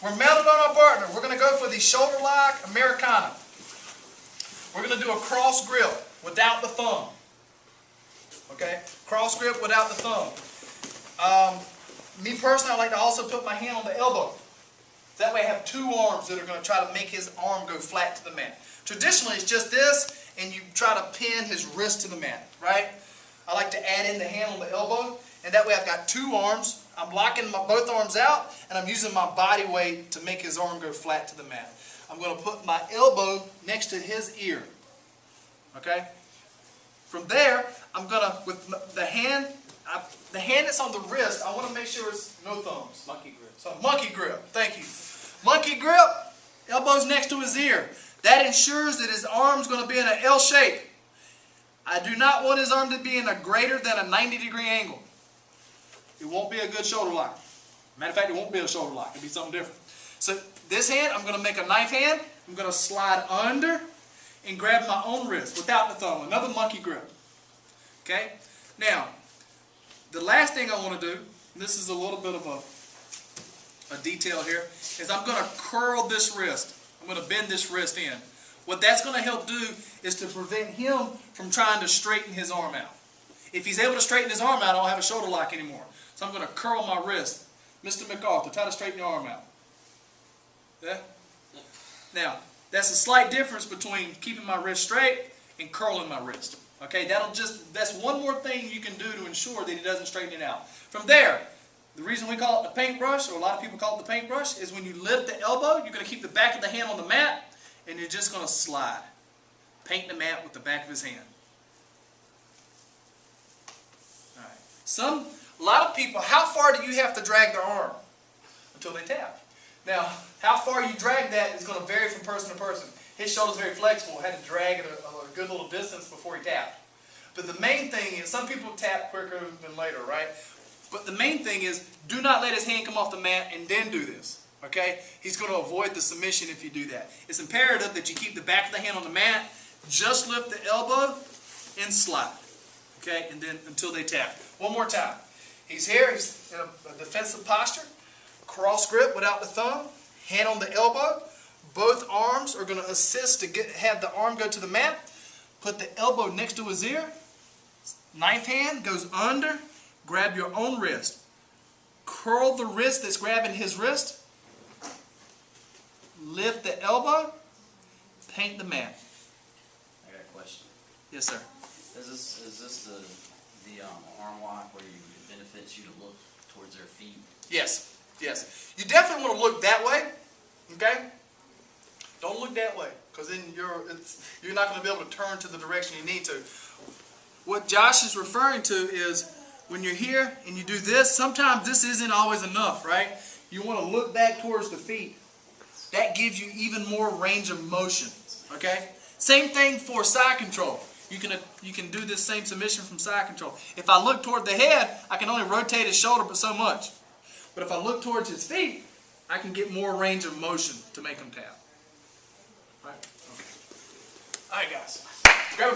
We're mounted on our partner. We're going to go for the shoulder lock Americana. We're going to do a cross grip without the thumb. Okay? Cross grip without the thumb. Me personally, I like to also put my hand on the elbow. That way I have two arms that are going to try to make his arm go flat to the mat. Traditionally, it's just this, and you try to pin his wrist to the mat, right? I like to add in the hand on the elbow, and that way I've got two arms. I'm locking both arms out, and I'm using my body weight to make his arm go flat to the mat. I'm going to put my elbow next to his ear. Okay? From there, I'm going to, with the hand that's on the wrist, I want to make sure it's no thumbs. Monkey grip. So monkey grip, thank you. Monkey grip, elbows next to his ear. That ensures that his arm's going to be in an L shape. I do not want his arm to be in a greater than a 90-degree angle. It won't be a good shoulder lock. Matter of fact, it won't be a shoulder lock. It'll be something different. So this hand, I'm going to make a knife hand. I'm going to slide under and grab my own wrist without the thumb. Another monkey grip. Okay? Now, the last thing I want to do, and this is a little bit of a detail here, is I'm going to curl this wrist. I'm going to bend this wrist in. What that's going to help do is to prevent him from trying to straighten his arm out. If he's able to straighten his arm out, I don't have a shoulder lock anymore. So I'm going to curl my wrist. Mr. MacArthur, try to straighten your arm out. Yeah? Now, that's a slight difference between keeping my wrist straight and curling my wrist. Okay, that's one more thing you can do to ensure that he doesn't straighten it out. From there, the reason we call it the paintbrush, or a lot of people call it the paintbrush, is when you lift the elbow, you're going to keep the back of the hand on the mat, and you're just going to slide. Paint the mat with the back of his hand. All right. A lot of people, how far do you have to drag their arm? Until they tap. Now, how far you drag that is going to vary from person to person. His shoulder's very flexible. Had to drag it a good little distance before he tapped. But the main thing is, some people tap quicker than later, right? But the main thing is, do not let his hand come off the mat and then do this. Okay? He's going to avoid the submission if you do that. It's imperative that you keep the back of the hand on the mat, just lift the elbow, and slide. Okay? And then until they tap. One more time. He's here. He's in a defensive posture. Cross grip without the thumb. Hand on the elbow. Both arms are going to assist to have the arm go to the mat. Put the elbow next to his ear. Knife hand goes under. Grab your own wrist. Curl the wrist that's grabbing his wrist. Lift the elbow. Paint the mat. I got a question. Yes, sir. Is this the arm lock where it benefits you to look towards their feet? Yes. Yes. You definitely want to look that way. Okay? Don't look that way, because then you're not going to be able to turn to the direction you need to. What Josh is referring to is when you're here and you do this, sometimes this isn't always enough, right? You want to look back towards the feet. That gives you even more range of motion. Okay? Same thing for side control. You can do this same submission from side control. If I look toward the head, I can only rotate his shoulder but so much. But if I look towards his feet, I can get more range of motion to make him tap. All right, guys. Grab a